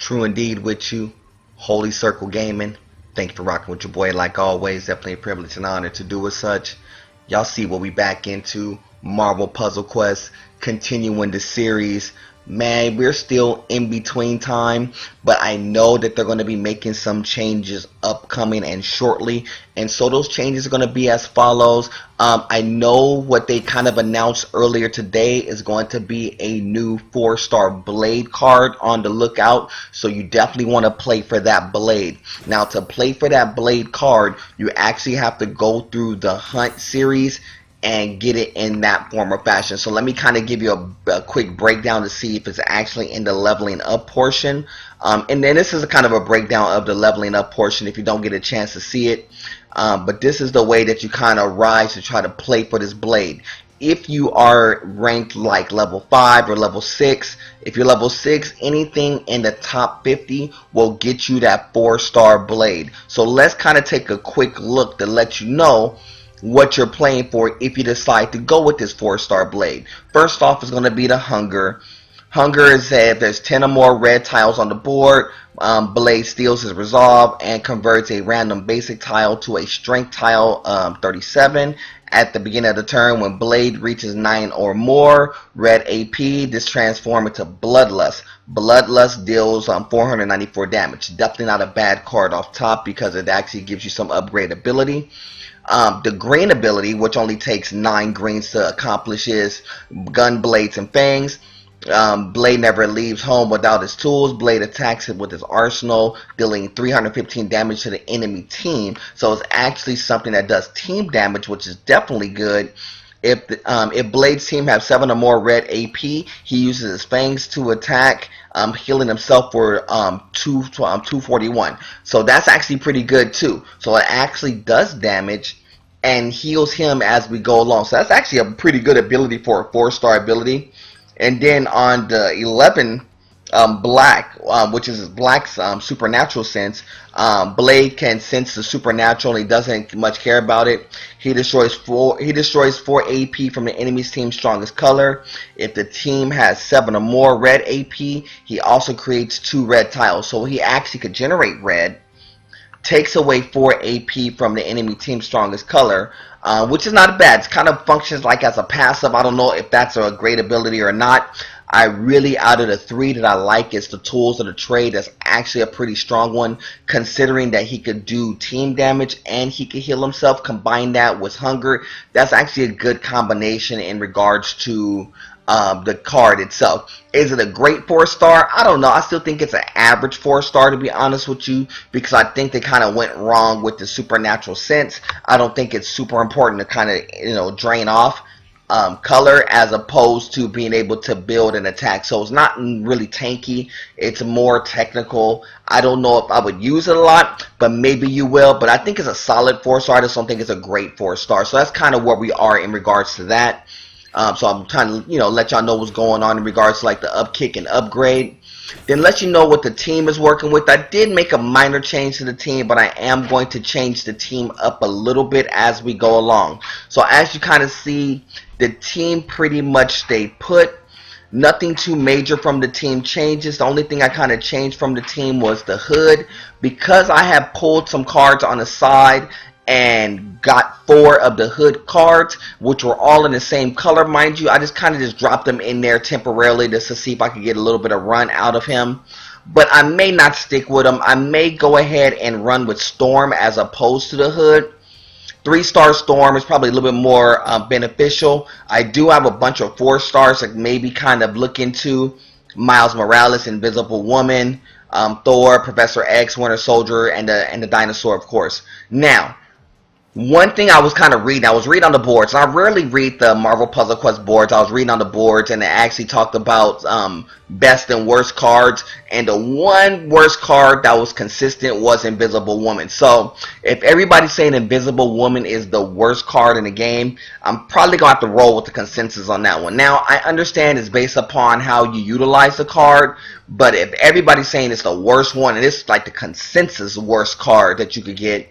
True indeed with you. Holy Circle Gaming. Thank you for rocking with your boy like always. Definitely a privilege and honor to do as such. Y'all see what we back into. Marvel Puzzle Quest. Continuing the series. Man, we're still in between time, but I know that they're going to be making some changes upcoming and shortly, and so those changes are going to be as follows. I know what they kind of announced earlier today is going to be a new 4-star Blade card on the lookout, so you definitely want to play for that Blade. Now, to play for that Blade card, you actually have to go through the Hunt series and get it in that form or fashion. So let me kind of give you a quick breakdown to see if it's actually in the leveling up portion. And then this is a kind of a breakdown of the leveling up portion if you don't get a chance to see it. But this is the way that you kind of rise to try to play for this Blade. If you are ranked like level 5 or level 6, if you're level 6, anything in the top 50 will get you that 4-star Blade. So let's kind of take a quick look to let you know what you're playing for if you decide to go with this 4-star Blade. First off is going to be the Hunger. Hunger is if there's 10 or more red tiles on the board, Blade steals his resolve and converts a random basic tile to a strength tile 37. At the beginning of the turn, when Blade reaches 9 or more red AP, this transforms into Bloodlust. Bloodlust deals 494 damage. Definitely not a bad card off top because it actually gives you some upgrade ability. The green ability, which only takes 9 greens to accomplish, is Gun, Blades, and Fangs. Blade never leaves home without his tools. Blade attacks it with his arsenal, dealing 315 damage to the enemy team. So it's actually something that does team damage, which is definitely good. If Blade's team have 7 or more red AP, he uses his Fangs to attack, healing himself for 241. So that's actually pretty good too. So it actually does damage and heals him as we go along. So that's actually a pretty good ability for a 4-star ability. And then on the 11 Black, which is his Black's supernatural sense, Blade can sense the supernatural and he doesn't much care about it. He destroys 4 AP from the enemy's team's strongest color. If the team has 7 or more red AP, he also creates 2 red tiles. So he actually could generate red, takes away 4 AP from the enemy team's strongest color, which is not bad. It kind of functions like as a passive. I don't know if that's a great ability or not. I really, out of the 3 that I like, is the Tools of the Trade. That's actually a pretty strong one, considering that he could do team damage and he could heal himself. Combine that with Hunger. That's actually a good combination in regards to the card itself. Is it a great 4-star? I don't know. I still think it's an average 4-star, to be honest with you, because I think they kind of went wrong with the supernatural sense. I don't think it's super important to kind of, drain off color as opposed to being able to build and attack. So it's not really tanky. It's more technical. I don't know if I would use it a lot, but maybe you will. But I think it's a solid 4-star. I just don't think it's a great 4-star. So that's kind of where we are in regards to that. So I'm trying to, let y'all know what's going on in regards to like the upkick and upgrade. Then let you know what the team is working with. I did make a minor change to the team, but I am going to change the team up a little bit as we go along. So as you kind of see, the team pretty much stayed put. Nothing too major from the team changes. The only thing I kind of changed from the team was the hood. Because I have pulled some cards on the side and got 4 of the hood cards, which were all in the same color, mind you. I just kind of just dropped them in there temporarily just to see if I could get a little bit of run out of him. But I may not stick with him. I may go ahead and run with Storm as opposed to the hood. 3-star Storm is probably a little bit more beneficial. I do have a bunch of 4-stars that maybe kind of look into. Miles Morales, Invisible Woman, Thor, Professor X, Winter Soldier, and the Dinosaur, of course. Now, one thing I was kind of reading, I was reading on the boards. I rarely read the Marvel Puzzle Quest boards. I was reading on the boards, and it actually talked about best and worst cards. And the one worst card that was consistent was Invisible Woman. So if everybody's saying Invisible Woman is the worst card in the game, I'm probably going to have to roll with the consensus on that one. Now, I understand it's based upon how you utilize the card, but if everybody's saying it's the worst one, and it's like the consensus worst card that you could get,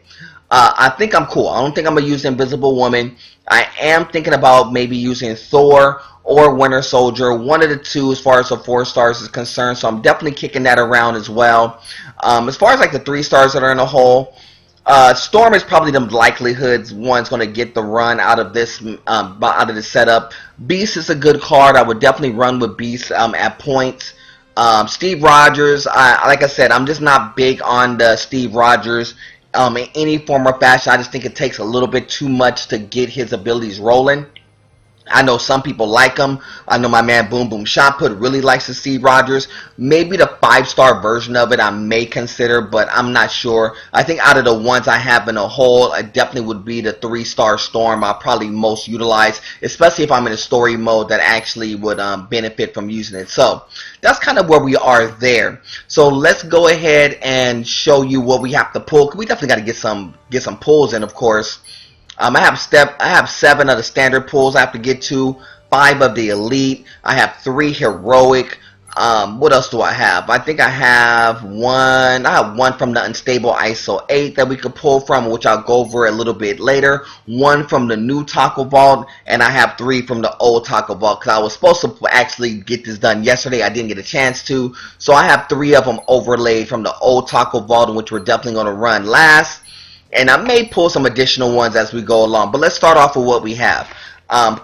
I think I'm cool. I don't think I'm going to use Invisible Woman. I am thinking about maybe using Thor or Winter Soldier, one of the two as far as the 4 stars is concerned. So I'm definitely kicking that around as well. As far as like the 3 stars that are in a hole, Storm is probably the likelihoods one's going to get the run out of this setup. Beast is a good card. I would definitely run with Beast at points. Steve Rogers, like I said, I'm just not big on the Steve Rogers in any form or fashion. I just think it takes a little bit too much to get his abilities rolling. I know some people like him. I know my man Boom Boom Shot Put really likes the Steve Rogers. Maybe the 5-star version of it I may consider, but I'm not sure. I think out of the ones I have in a whole, it definitely would be the 3-star Storm I'll probably most utilize, especially if I'm in a story mode that actually would benefit from using it. So that's kind of where we are there. So let's go ahead and show you what we have to pull. We definitely got to get some pulls in, of course. I have 7 of the standard pulls I have to get to, 5 of the elite. I have 3 heroic. What else do I have? I think I have one. I have 1 from the unstable ISO 8 that we could pull from, which I'll go over a little bit later. 1 from the new Taco Vault, and I have 3 from the old Taco Vault because I was supposed to actually get this done yesterday. I didn't get a chance to, so I have 3 of them overlaid from the old Taco Vault, which we're definitely going to run last. And I may pull some additional ones as we go along. But let's start off with what we have.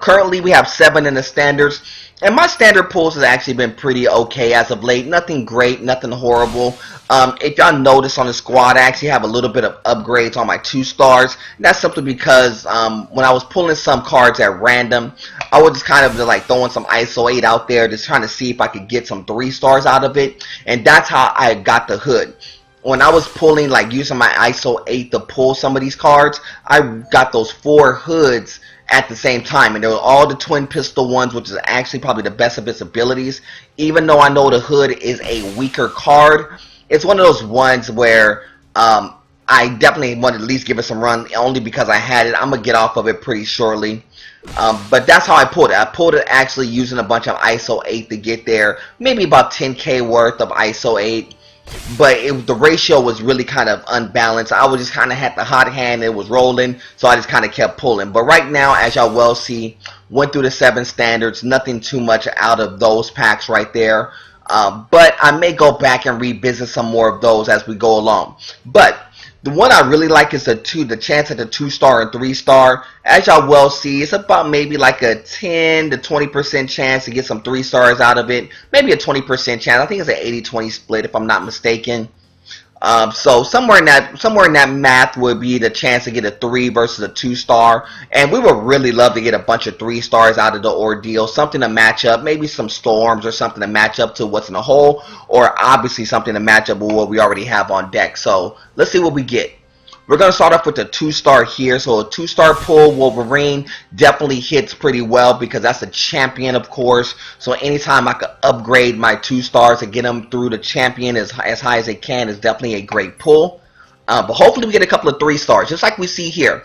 Currently, we have 7 in the standards. And my standard pulls has actually been pretty okay as of late. Nothing great, nothing horrible. If y'all notice on the squad, I actually have a little bit of upgrades on my 2 stars. And that's simply because when I was pulling some cards at random, I was just kind of like throwing some ISO 8 out there, just trying to see if I could get some 3 stars out of it. And that's how I got the hood. When I was pulling, like using my ISO 8 to pull some of these cards, I got those 4 hoods at the same time. And they were all the twin pistol ones, which is actually probably the best of its abilities. Even though I know the hood is a weaker card, it's one of those ones where I definitely want to at least give it some run, only because I had it. I'm going to get off of it pretty shortly. But that's how I pulled it. I pulled it actually using a bunch of ISO 8 to get there. Maybe about 10k worth of ISO 8. But the ratio was really kind of unbalanced. I was just kind of had the hot hand. It was rolling, so I just kind of kept pulling. But right now, as y'all well see, went through the 7 standards. Nothing too much out of those packs right there. But I may go back and revisit some more of those as we go along. But the one I really like is the chance at the 2-star and 3-star. As y'all well see, it's about maybe like a 10 to 20% chance to get some 3 stars out of it. Maybe a 20% chance. I think it's an 80-20 split if I'm not mistaken. So somewhere in that math would be the chance to get a 3 versus a 2-star, and we would really love to get a bunch of 3 stars out of the ordeal, something to match up, maybe some storms or something to match up to what's in the hole, or obviously something to match up with what we already have on deck. So let's see what we get. We're going to start off with the 2-star here. So a 2-star pull, Wolverine definitely hits pretty well because that's a champion, of course. So anytime I could upgrade my 2 stars and get them through the champion as high as they can is definitely a great pull. But hopefully we get a couple of 3 stars, just like we see here.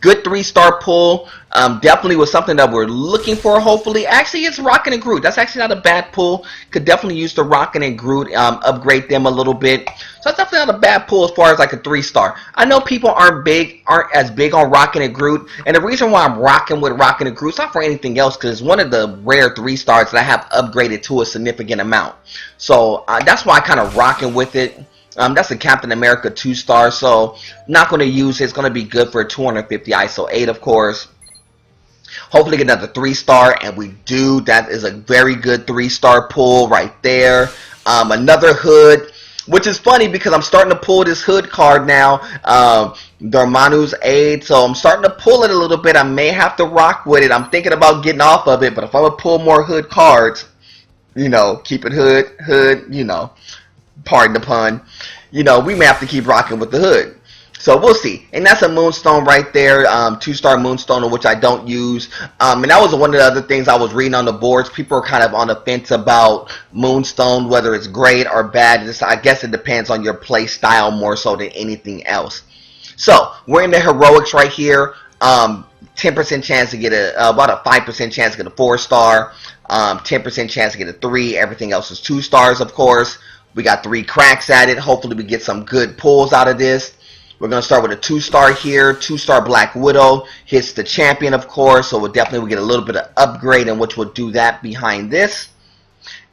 Good 3-star pull. Definitely was something that we're looking for, hopefully. Actually, it's Rocket and Groot. That's actually not a bad pull. Could definitely use the Rocket and Groot, upgrade them a little bit. So that's definitely not a bad pull as far as like a 3-star. I know people aren't as big on Rocket and Groot. And the reason why I'm rocking with Rocket and Groot is not for anything else, because it's one of the rare 3 stars that I have upgraded to a significant amount. So that's why I kind of rocking with it. That's a Captain America 2-star, so not going to use it. It's going to be good for 250 ISO 8, of course. Hopefully get another 3-star, and we do. That is a very good 3-star pull right there. Another hood, which is funny because I'm starting to pull this hood card now, Dormammu's Aid, so I'm starting to pull it a little bit. I may have to rock with it. I'm thinking about getting off of it, but if I'm going to pull more hood cards, you know, keep it hood, you know, pardon the pun, you know, we may have to keep rocking with the hood. So we'll see. And that's a Moonstone right there, 2-star Moonstone, which I don't use. And that was one of the other things I was reading on the boards. People are kind of on the fence about Moonstone, whether it's great or bad. I guess it depends on your play style more so than anything else. So we're in the heroics right here. 10% chance to get about a 5% chance to get a 4-star. 10% chance to get a 3. Everything else is 2 stars, of course. We got 3 cracks at it. Hopefully we get some good pulls out of this. We're going to start with a 2-star here. 2-star Black Widow hits the champion, of course, so we'll definitely get a little bit of upgrade, in which we'll do that behind this.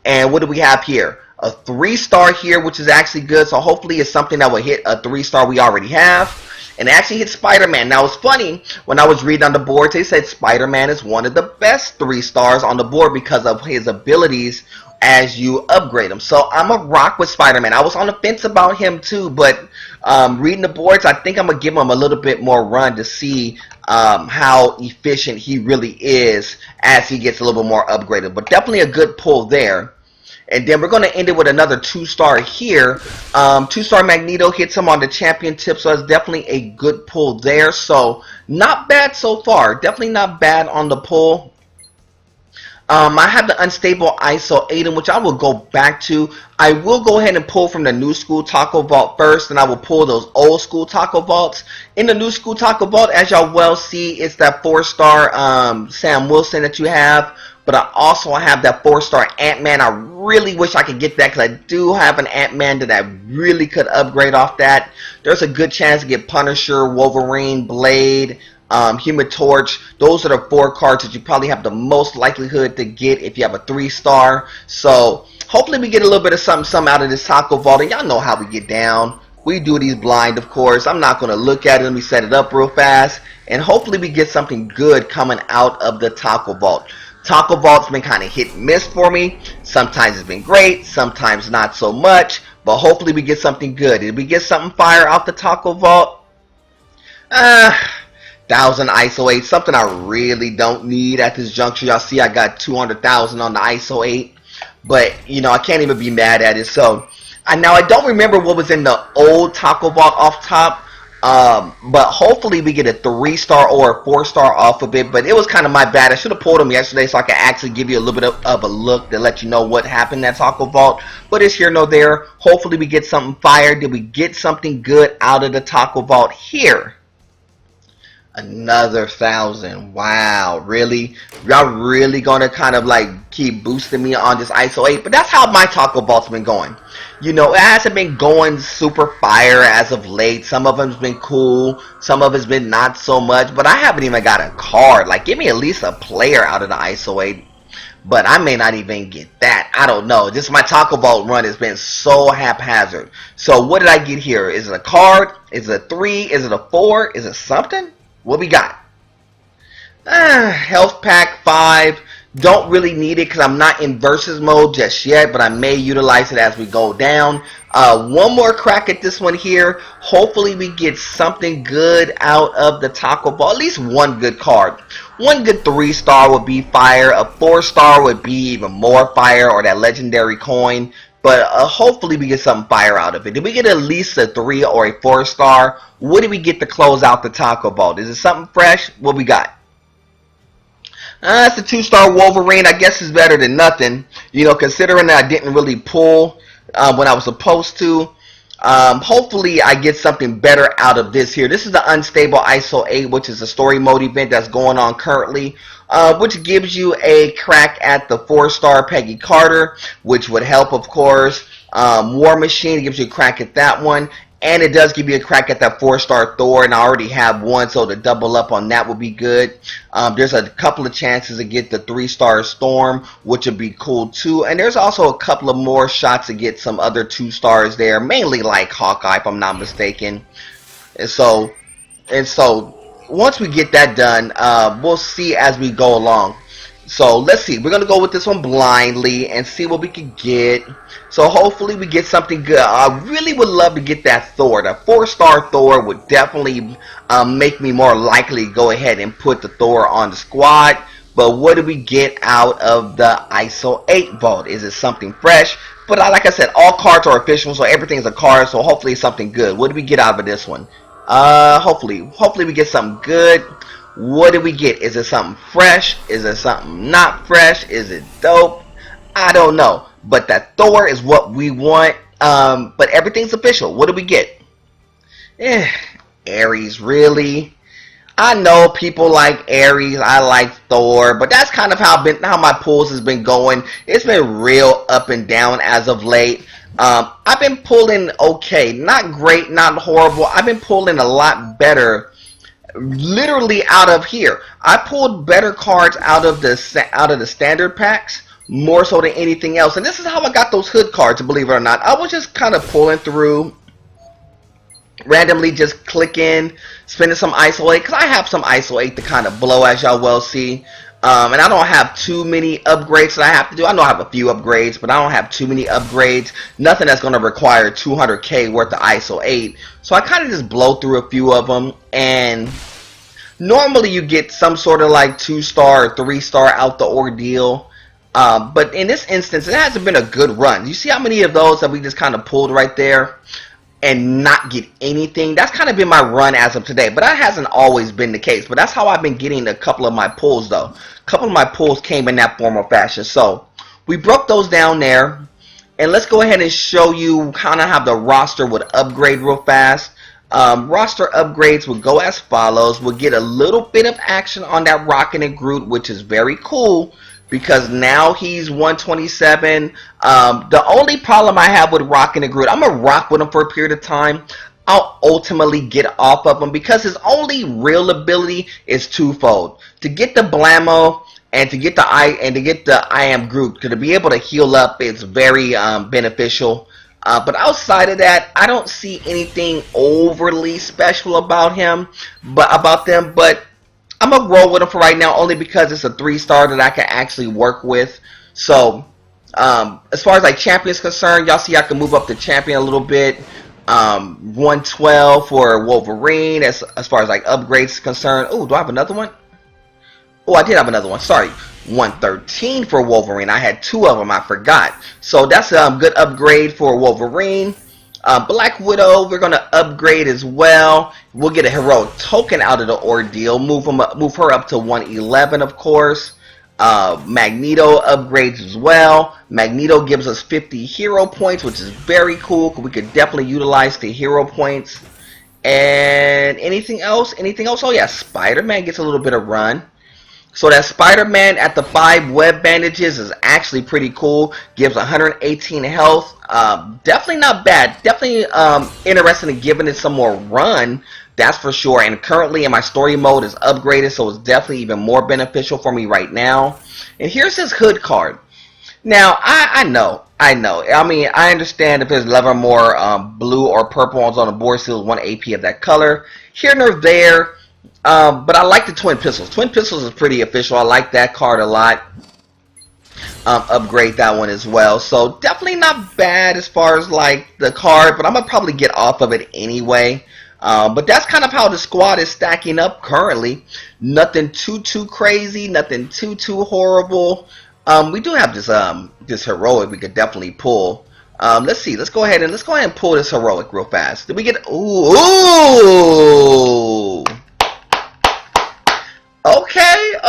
And what do we have here? A 3-star here, which is actually good, so hopefully it's something that will hit a 3-star we already have. And it actually hit Spider-Man. Now, it's funny, when I was reading on the board, they said Spider-Man is one of the best 3-stars on the board because of his abilities as you upgrade him. So I'm a rock with Spider-Man. I was on the fence about him too, but reading the boards, I think I'm going to give him a little bit more run to see how efficient he really is as he gets a little bit more upgraded. But definitely a good pull there. And then we're going to end it with another 2-star here. 2-star Magneto hits him on the champion tip, so that's definitely a good pull there. So not bad so far. Definitely not bad on the pull. I have the unstable ISO 8, which I will go back to. I will go ahead and pull from the new school Taco Vault first, and I will pull those old school Taco Vaults. In the new school Taco Vault, as y'all well see, it's that 4-star Sam Wilson that you have. But I also have that 4-star Ant-Man. I really wish I could get that because I do have an Ant-Man that I really could upgrade off that. There's a good chance to get Punisher, Wolverine, Blade, Human Torch. Those are the 4 cards that you probably have the most likelihood to get if you have a 3-star. So hopefully we get a little bit of something out of this Taco Vault. And y'all know how we get down. We do these blind, of course. I'm not going to look at it. Let me set it up real fast. And hopefully we get something good coming out of the Taco Vault. Taco Vault's been kind of hit and miss for me. Sometimes it's been great, sometimes not so much. But hopefully we get something good. Did we get something fire off the Taco Vault? 1,000 ISO 8, something I really don't need at this juncture. Y'all see I got 200,000 on the ISO 8. But, you know, I can't even be mad at it. So, now I don't remember what was in the old Taco Vault off top. But hopefully we get a 3-star or a 4-star off of it. But it was kind of my bad. I should have pulled them yesterday so I could actually give you a little bit of a look to let you know what happened at Taco Vault. But it's here, no there. Hopefully we get something fire. Did we get something good out of the Taco Vault here? Another 1,000. Wow, really? Y'all really gonna kind of like keep boosting me on this ISO 8? But that's how my Taco Vault's been going. You know, it hasn't been going super fire as of late. Some of them's been cool. Some of it's been not so much. But I haven't even got a card. Like, give me at least a player out of the ISO 8. But I may not even get that. I don't know. Just my Taco Vault run has been so haphazard. So what did I get here? Is it a card? Is it a 3? Is it a 4? Is it something? What we got? Health Pack 5. Don't really need it because I'm not in versus mode just yet, but I may utilize it as we go down. One more crack at this one here. Hopefully we get something good out of the Taco Vault. At least one good card. One good 3-star would be fire. A 4-star would be even more fire, or that legendary coin. But hopefully we get something fire out of it. Did we get at least a 3 or a 4-star? What did we get to close out the Taco Vault? Is it something fresh? What we got? That's a 2-star Wolverine. I guess it's better than nothing. You know, considering that I didn't really pull when I was supposed to. Hopefully I get something better out of this here. This is the Unstable ISO 8, which is a story mode event that's going on currently. Which gives you a crack at the 4-star Peggy Carter, which would help, of course. War Machine gives you a crack at that one. And it does give you a crack at that 4-star Thor, and I already have one, so to double up on that would be good. There's a couple of chances to get the 3-star Storm, which would be cool too. And there's also a couple of more shots to get some other 2-stars there, mainly like Hawkeye, if I'm not mistaken. And so once we get that done, we'll see as we go along. So let's see. We're going to go with this one blindly and see what we can get. So hopefully we get something good. I really would love to get that Thor. That 4-star Thor would definitely make me more likely to go ahead and put the Thor on the squad. But what do we get out of the ISO 8 vault? Is it something fresh? But like I said, all cards are official, so everything's a card. So hopefully it's something good. What do we get out of this one? Hopefully we get something good. What did we get? Is it something fresh? Is it something not fresh? Is it dope? I don't know. But that Thor is what we want. But everything's official. What do we get? Ares, really? I know people like Ares. I like Thor. But that's kind of how my pulls has been going. It's been real up and down as of late. I've been pulling okay, not great, not horrible. I've been pulling a lot better, literally out of here. I pulled better cards out of the standard packs more so than anything else. And this is how I got those hood cards, believe it or not. I was just kind of pulling through, randomly just clicking, spending some ISO 8, because I have some ISO 8 to kind of blow, as y'all well see. And I don't have too many upgrades that I have to do. I know I have a few upgrades, but I don't have too many upgrades. Nothing that's going to require 200k worth of ISO 8. So I kind of just blow through a few of them. And normally you get some sort of like 2-star or 3-star out the ordeal. But in this instance, it hasn't been a good run. You see how many of those that we just kind of pulled right there and not get anything? That's kind of been my run as of today, but that hasn't always been the case. But that's how I've been getting a couple of my pulls, though. A couple of my pulls came in that form of fashion. So we broke those down there, and let's go ahead and show you kind of how the roster would upgrade real fast. Roster upgrades would go as follows. We'll get a little bit of action on that Rocket and Groot, which is very cool, because now he's 127. The only problem I have with Rocket and Groot, I'm going to rock with him for a period of time. I'll ultimately get off of him because his only real ability is twofold: to get the Blammo and to get the I Am Groot. Because to be able to heal up is very beneficial. But outside of that, I don't see anything overly special about him, but I'm gonna roll with him for right now, only because it's a 3-star that I can actually work with. So as far as like champions concerned, y'all see I can move up the champion a little bit. 112 for Wolverine as far as like upgrades concerned. Oh, do I have another one? Oh, I did have another one. Sorry. 113 for Wolverine. I had 2 of them. I forgot. So that's a good upgrade for Wolverine. Black Widow, we're going to upgrade as well. We'll get a heroic token out of the ordeal. Move her up to 111, of course. Magneto upgrades as well. Magneto gives us 50 hero points, which is very cool, because we could definitely utilize the hero points. And anything else? Oh yeah, Spider-Man gets a little bit of run. So that Spider-Man at the 5 web bandages is actually pretty cool. Gives 118 health. Definitely not bad. Definitely interested in giving it some more run. That's for sure. And currently in my story mode is upgraded, so it's definitely even more beneficial for me right now. And here's his hood card. Now, I know. I mean, I understand if there's 11 more blue or purple ones on the board, still 1 AP of that color. Here nor there. But I like the Twin Pistols. Twin Pistols is pretty official. I like that card a lot. Upgrade that one as well. So definitely not bad as far as like the card, but I'm gonna probably get off of it anyway. But that's kind of how the squad is stacking up currently. Nothing too crazy. Nothing too horrible. We do have this heroic we could definitely pull. Let's see. Let's go ahead and pull this heroic real fast. Did we get? Ooh.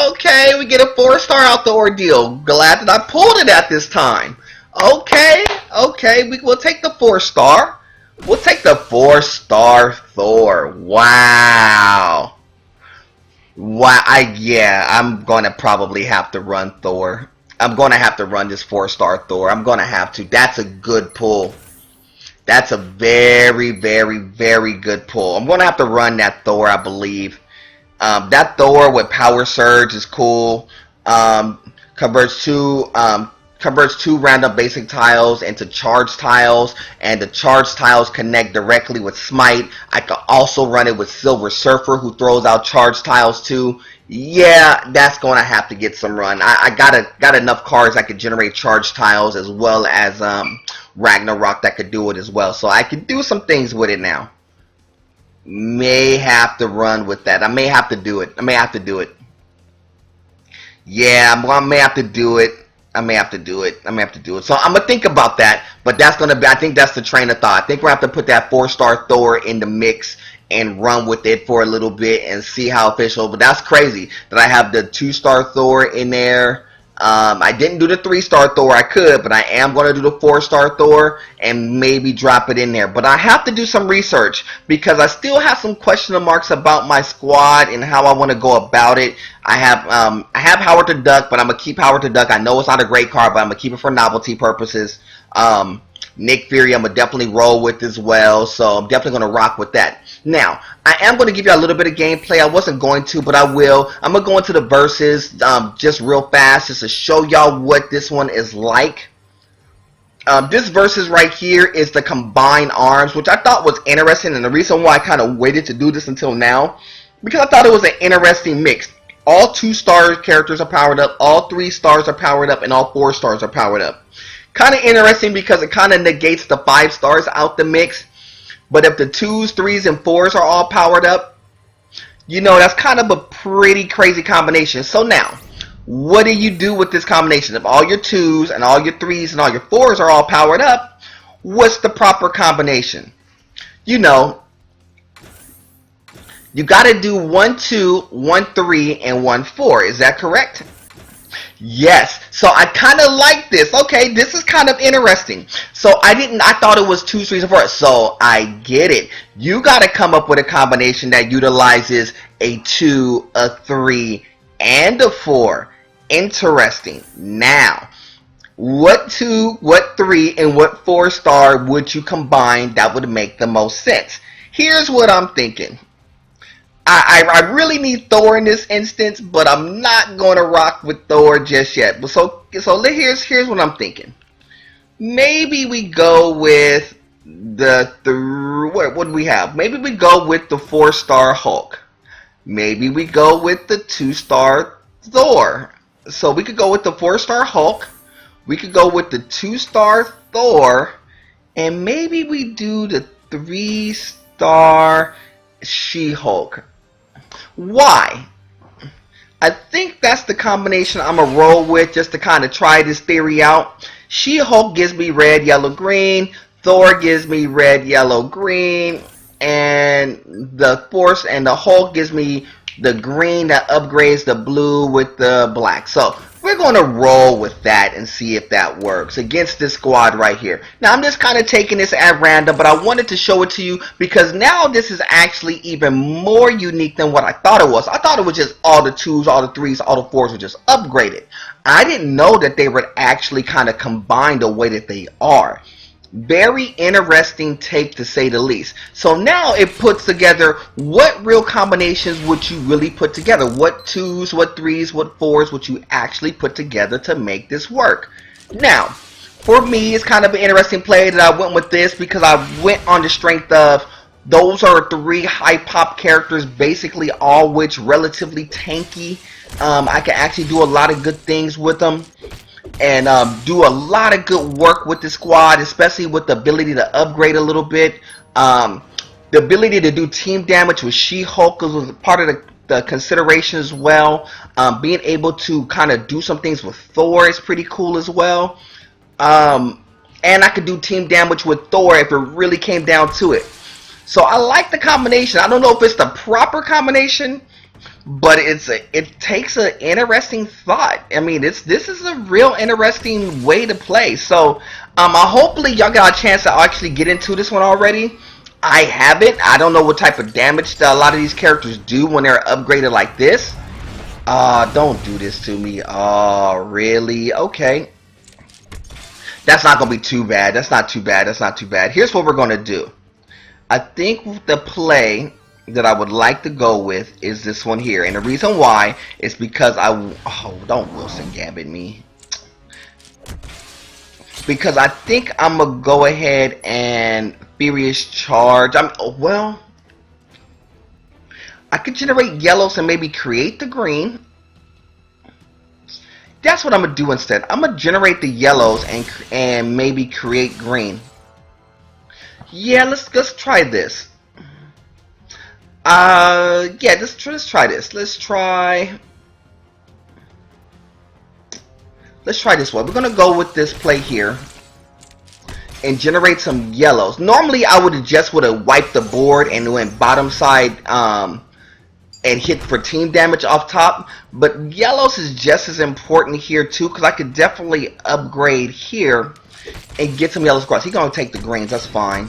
Okay, we get a 4-star out the ordeal. Glad that I pulled it at this time. Okay, we'll take the 4-star. We'll take the 4-star Thor. Wow. Yeah, I'm gonna probably have to run Thor. I'm gonna have to run this 4-star Thor. I'm gonna have to. That's a good pull. That's a very good pull. I'm gonna have to run that Thor, I believe. That Thor with Power Surge is cool. Converts 2 random basic tiles into charged tiles, and the charged tiles connect directly with Smite. I could also run it with Silver Surfer, who throws out charged tiles too. Yeah, that's going to have to get some run. I got enough cards that could generate charged tiles, as well as Ragnarok that could do it as well. So I could do some things with it now. May have to run with that. I may have to do it. Yeah, I may have to do it. So I'm gonna think about that. But that's gonna be. I think that's the train of thought. I think we're gonna have to put that 4-star Thor in the mix and run with it for a little bit and see how official. But that's crazy that I have the 2-star Thor in there. I didn't do the 3-star Thor. I could, but I am going to do the 4-star Thor and maybe drop it in there. But I have to do some research because I still have some question marks about my squad and how I want to go about it. I have Howard the Duck, but I'm gonna keep Howard the Duck. I know it's not a great card, but I'm gonna keep it for novelty purposes. Nick Fury I'm going to definitely roll with as well. So I'm definitely going to rock with that. Now, I am going to give you a little bit of gameplay. I wasn't going to, but I will. I'm going to go into the verses just real fast just to show y'all what this one is like. This versus right here is the combined arms, which I thought was interesting, and the reason why I kind of waited to do this until now, because I thought it was an interesting mix. All 2-star characters are powered up, all 3 stars are powered up, and all 4 stars are powered up. Kind of interesting because it kind of negates the 5 stars out the mix, but if the 2s, 3s, and 4s are all powered up, you know, that's kind of a pretty crazy combination. So now, what do you do with this combination? If all your 2s and all your 3s and all your 4s are all powered up, what's the proper combination? You know, you got to do 1 2, 1 3, and 1 4. Is that correct? Yes. So I kind of like this. Okay, this is kind of interesting. So I thought it was 2, 3, and 4. So I get it. You got to come up with a combination that utilizes a 2, a 3, and a 4. Interesting. Now, what 2, what 3, and what 4 star would you combine that would make the most sense? Here's what I'm thinking. I really need Thor in this instance, but I'm not going to rock with Thor just yet. So here's what I'm thinking. Maybe we go with what do we have? Maybe we go with the 4-star Hulk. Maybe we go with the 2-star Thor. So we could go with the 4-star Hulk. We could go with the 2-star Thor. And maybe we do the 3-star She-Hulk. Why? I think that's the combination I'm going to roll with just to kind of try this theory out. She-Hulk gives me red, yellow, green. Thor gives me red, yellow, green. And the Force and the Hulk gives me the green that upgrades the blue with the black. So we're going to roll with that and see if that works against this squad right here. Now I'm just kind of taking this at random, but I wanted to show it to you because now this is actually even more unique than what I thought it was. I thought it was just all the 2s, all the 3s, all the 4s were just upgraded. I didn't know that they would actually kind of combine the way that they are. Very interesting take, to say the least. So now it puts together what real combinations would you really put together? What 2s, what 3s, what 4s would you actually put together to make this work? Now, for me, it's kind of an interesting play that I went with this because I went on the strength of those are 3 high pop characters, basically all which relatively tanky. I can actually do a lot of good things with them. And do a lot of good work with the squad, especially with the ability to upgrade a little bit. The ability to do team damage with She-Hulk was part of the consideration as well. Being able to kind of do some things with Thor is pretty cool as well. And I could do team damage with Thor if it really came down to it. So I like the combination. I don't know if it's the proper combination, but it takes an interesting thought. I mean, this is a real interesting way to play. So hopefully y'all got a chance to actually get into this one already. I haven't. I don't know what type of damage that a lot of these characters do when they're upgraded like this. Don't do this to me. Oh, really? Okay. That's not going to be too bad. That's not too bad. That's not too bad. Here's what we're going to do. I think the play that I would like to go with is this one here, and the reason why is because don't Wilson Gambit me, because I think I'm gonna go ahead and Furious Charge. I could generate yellows and maybe create the green. That's what I'm gonna do instead. I'm gonna generate the yellows and maybe create green. Yeah, let's try this. Yeah, let's try this. Let's try this one. We're gonna go with this play here and generate some yellows. Normally, I would have wiped the board and went bottom side and hit for team damage off top. But yellows is just as important here too, because I could definitely upgrade here and get some yellows across. He's gonna take the greens. That's fine.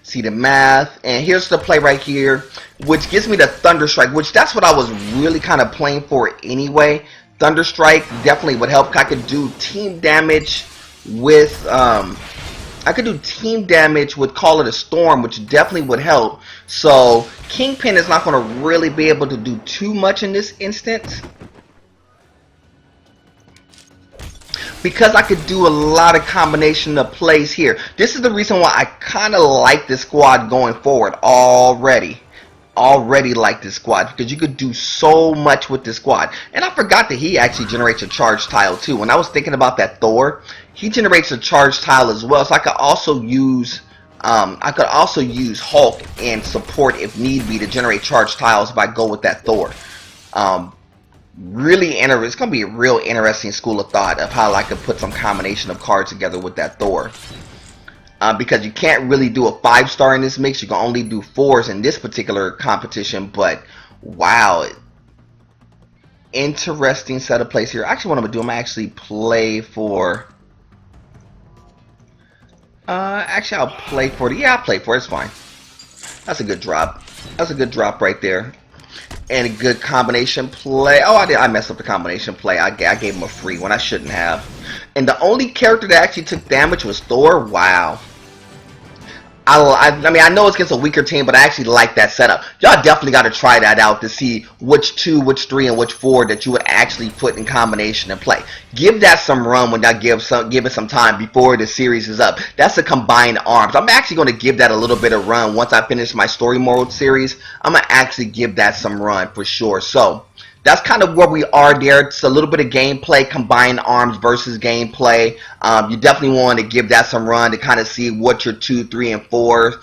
See the math, and here's the play right here, which gives me the Thunder Strike, which that's what I was really kind of playing for anyway. Thunder Strike definitely would help. I could do team damage with I could do team damage with Call of the Storm, which definitely would help. So Kingpin is not going to really be able to do too much in this instance, because I could do a lot of combination of plays here. This is the reason why I kind of like this squad going forward already. Already like this squad, because you could do so much with this squad. And I forgot that he actually generates a charge tile too. When I was thinking about that Thor, he generates a charge tile as well. So I could also use Hulk and support if need be to generate charge tiles if I go with that Thor. Really interesting. It's gonna be a real interesting school of thought of how I could put some combination of cards together with that Thor. Because you can't really do a 5-star in this mix. You can only do 4s in this particular competition. But wow, interesting set of plays here. Actually, what I'm gonna do, I'm gonna actually play for. Actually, I'll play for it. Yeah, I'll play for it. It's fine. That's a good drop. That's a good drop right there. And a good combination play. Oh, I messed up the combination play. I gave him a free one. I shouldn't have. And the only character that actually took damage was Thor. Wow. I mean, I know it's against a weaker team, but I actually like that setup. Y'all definitely got to try that out to see which 2, which 3, and which 4 that you would actually put in combination and play. Give that some run when y'all give it some time before the series is up. That's a combined arms. I'm actually going to give that a little bit of run once I finish my story mode series. I'm going to actually give that some run for sure. So that's kind of where we are there. It's a little bit of gameplay, combined arms versus gameplay. You definitely want to give that some run to kind of see what your 2, 3, and 4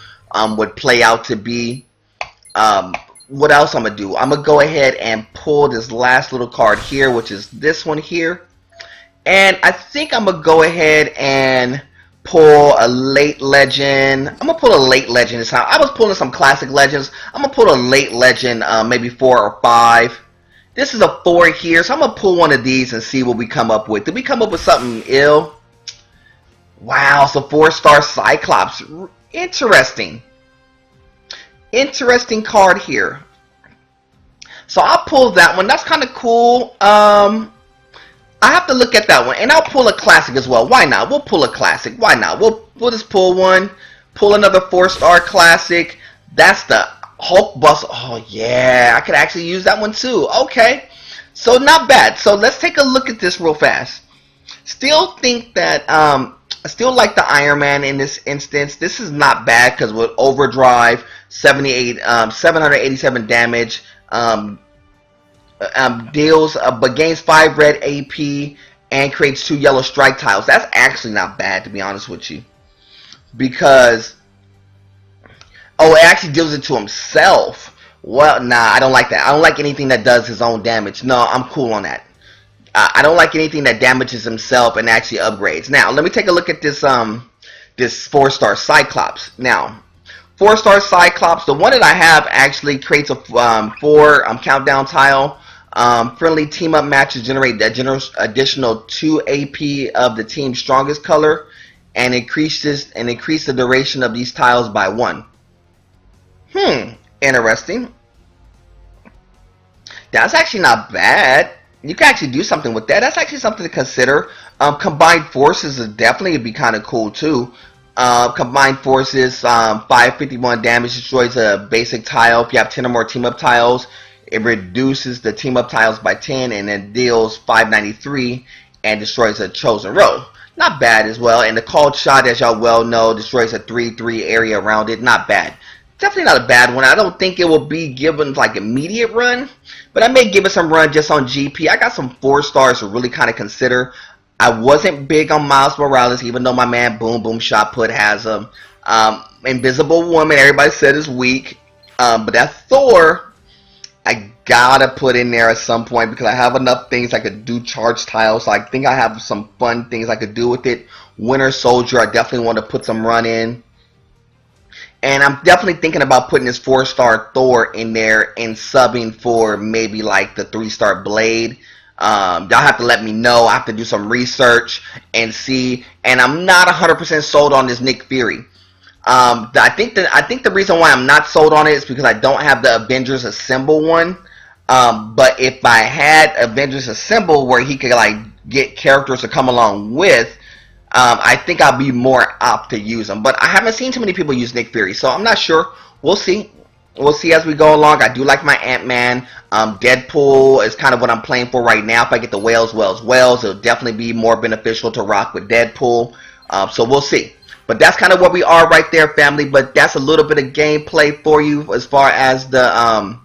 would play out to be. What else I'm going to do? I'm going to go ahead and pull this last little card here, which is this one here. And I think I'm going to go ahead and pull a late legend. I'm going to pull a late legend this time. I was pulling some classic legends. I'm going to pull a late legend, maybe 4 or 5. This is a 4 here, so I'm going to pull one of these and see what we come up with. Did we come up with something ill? Wow, it's a 4-star Cyclops. Interesting. Interesting card here. So I'll pull that one. That's kind of cool. I have to look at that one. And I'll pull a classic as well. Why not? We'll pull a classic. Why not? We'll just pull one. Pull another 4-star classic. That's the Hulk Bus. Oh yeah, I could actually use that one too. Okay, so not bad. So let's take a look at this real fast. Still think that I still like the Iron Man in this instance. This is not bad because with Overdrive, 787 damage, deals but gains 5 red AP and creates 2 yellow strike tiles. That's actually not bad, to be honest with you, because oh, it actually deals it to himself. Well, nah, I don't like that. I don't like anything that does his own damage. No, I'm cool on that. I don't like anything that damages himself and actually upgrades. Now, let me take a look at this this 4-star Cyclops. Now, 4-star Cyclops, the one that I have actually creates a 4 countdown tile. Friendly team-up matches generate additional 2 AP of the team's strongest color and increase the duration of these tiles by 1. Interesting. That's actually not bad. You can actually do something with that. That's actually something to consider. Combined forces is definitely be kind of cool too. Combined forces, 551 damage, destroys a basic tile. If you have 10 or more team up tiles, it reduces the team up tiles by 10 and then deals 593 and destroys a chosen row. Not bad as well. And the called shot, as y'all well know, destroys a 3/3 area around it. Not bad. Definitely not a bad one. I don't think it will be given like immediate run, but I may give it some run just on GP. I got some 4 stars to really kind of consider. I wasn't big on Miles Morales, even though my man Boom Boom Shot Put has him. Invisible Woman, everybody said is weak, but that Thor, I gotta put in there at some point because I have enough things I could do charge tiles. So I think I have some fun things I could do with it. Winter Soldier, I definitely want to put some run in. And I'm definitely thinking about putting this 4-star Thor in there and subbing for maybe like the 3-star Blade. Y'all have to let me know. I have to do some research and see. And I'm not 100% sold on this Nick Fury. I think the reason why I'm not sold on it is because I don't have the Avengers Assemble one. But if I had Avengers Assemble where he could like get characters to come along with, I think I'll be more apt to use them. But I haven't seen too many people use Nick Fury, so I'm not sure. We'll see. We'll see as we go along. I do like my Ant-Man. Deadpool is kind of what I'm playing for right now. If I get the Whales, it'll definitely be more beneficial to rock with Deadpool. So we'll see. But that's kind of where we are right there, family. But that's a little bit of gameplay for you as far as the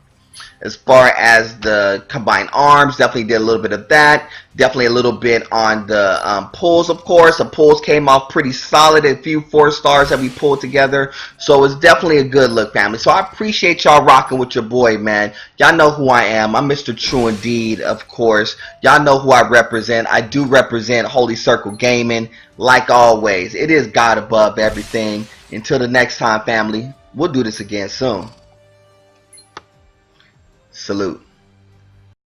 combined arms. Definitely did a little bit of that. Definitely a little bit on the pulls, of course. The pulls came off pretty solid. A few 4 stars that we pulled together. So it's definitely a good look, family. So I appreciate y'all rocking with your boy, man. Y'all know who I am. I'm Mr. True Indeed, of course. Y'all know who I represent. I do represent Holy Circle Gaming. Like always, it is God above everything. Until the next time, family, we'll do this again soon. Salute.